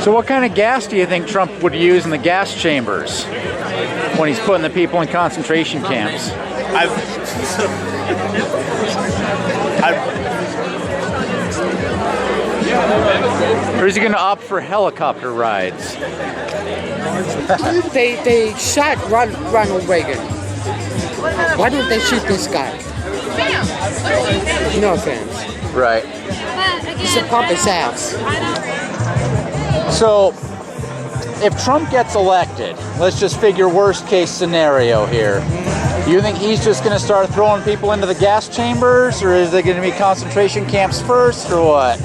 So what kind of gas do you think Trump would use in the gas chambers when he's putting the people in concentration camps? Or is he going to opt for helicopter rides? They shot Ronald Reagan. Why didn't they shoot this guy? No offense. Right. He's a pompous ass. So, if Trump gets elected, let's just figure worst case scenario here. Do you think he's just going to start throwing people into the gas chambers, or is there going to be concentration camps first, or what?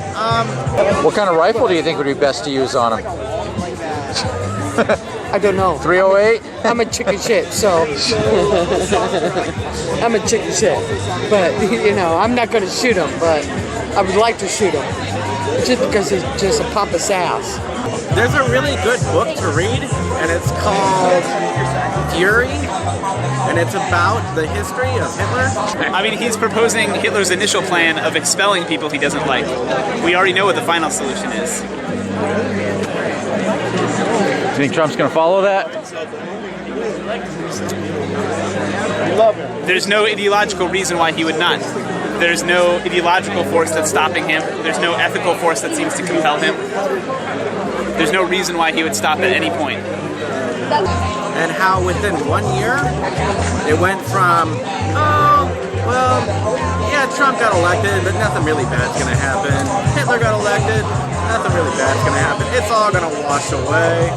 What kind of rifle do you think would be best to use on him? I don't know. 308? I'm a chicken shit, so I'm a chicken shit. But you know, I'm not going to shoot him, but I would like to shoot him just because he's just a pompous ass. There's a really good book to read, and it's called Fury, and it's about the history of Hitler. I mean, he's proposing Hitler's initial plan of expelling people he doesn't like. We already know what the final solution is. Do you think Trump's going to follow that? There's no ideological reason why he would not. There's no ideological force that's stopping him. There's no ethical force that seems to compel him. There's no reason why he would stop at any point. And how within 1 year, it went from, oh, well, yeah, Trump got elected, but nothing really bad's going to happen. Hitler got elected, nothing really bad's going to happen. It's all going to wash away.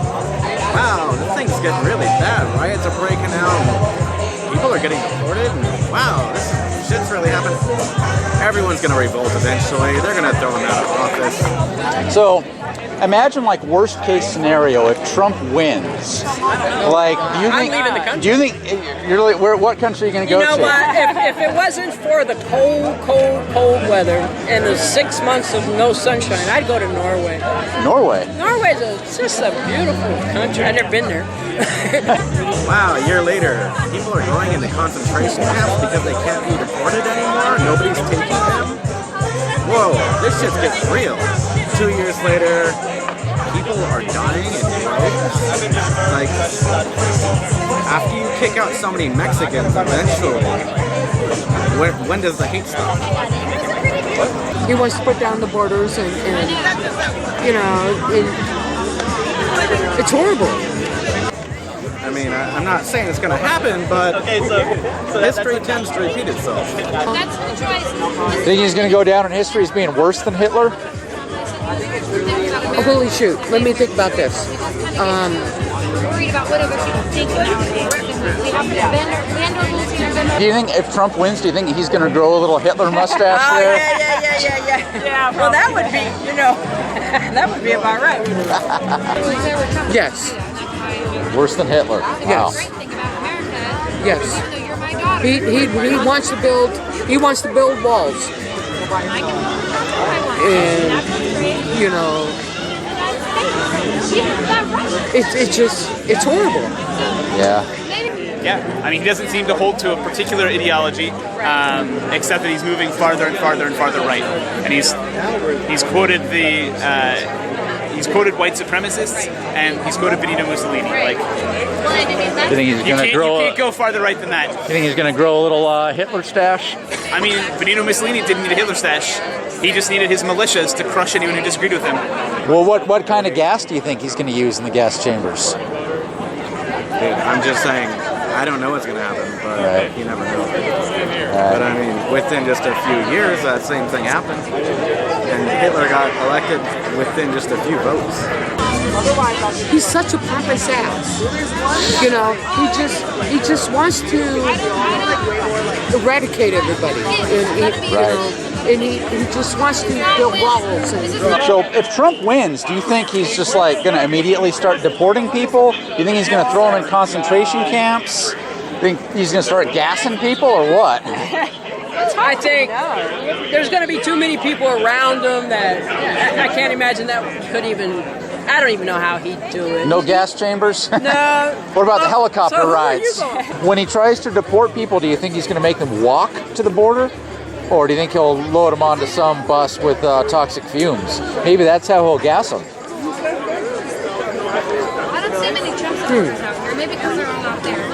Wow, this thing's getting really bad. Riots are breaking out. People are getting deported. And wow, this shit's really happening. Everyone's going to revolt eventually. They're going to throw him out of office. So, imagine like worst case scenario if Trump wins. Like, I'm leaving the country. Do you think you're like, what country are you going to go to? You know what? If it wasn't for the cold weather and the 6 months of no sunshine, I'd go to Norway. Norway. Norway's just a beautiful country. I've never been there. Wow, a year later, people are going into concentration camps because they can't be deported anymore. Nobody's taking them. Whoa, this shit's getting real. 2 years later, people are dying in droves. Like, after you kick out so many Mexicans, eventually, when does the hate stop? He wants to put down the borders, and you know, it's horrible. I mean, I'm not saying it's going to happen, but history tends to repeat itself. Think he's going to go down in history as being worse than Hitler? Oh, holy shoot. Let me think about this. Do you think if Trump wins, do you think he's going to grow a little Hitler mustache Oh, there? yeah. Well, that would be, you know, that would be about right. Yes. Worse than Hitler. Wow. Yes. He wants to build walls. And you know, it's horrible. Yeah. Yeah, I mean, he doesn't seem to hold to a particular ideology, except that he's moving farther and farther and farther right. And he's quoted he's quoted white supremacists, and he's quoted Benito Mussolini. Like, You think he's going to grow? You can't go farther right than that. You think he's going to grow a little Hitler stash? I mean, Benito Mussolini didn't need a Hitler stash. He just needed his militias to crush anyone who disagreed with him. Well, what kind of gas do you think he's going to use in the gas chambers? Dude, I'm just saying, I don't know what's going to happen, but Right. you never know. But I mean, within just a few years, that same thing happened. And Hitler got elected within just a few votes. He's such a pompous ass. You know, he just wants to eradicate everybody. And he just wants to build walls. So if Trump wins, do you think he's just like going to immediately start deporting people? Do you think he's going to throw them in concentration camps? Think he's going to start gassing people or what? I think there's going to be too many people around him that I can't imagine that could even. I don't even know how he'd do it. No gas chambers? No. What about the helicopter so who are rides? you going? When he tries to deport people, do you think he's going to make them walk to the border? Or do you think he'll load them onto some bus with toxic fumes? Maybe that's how he'll gas them. advertisers out here. Maybe because they're all out there.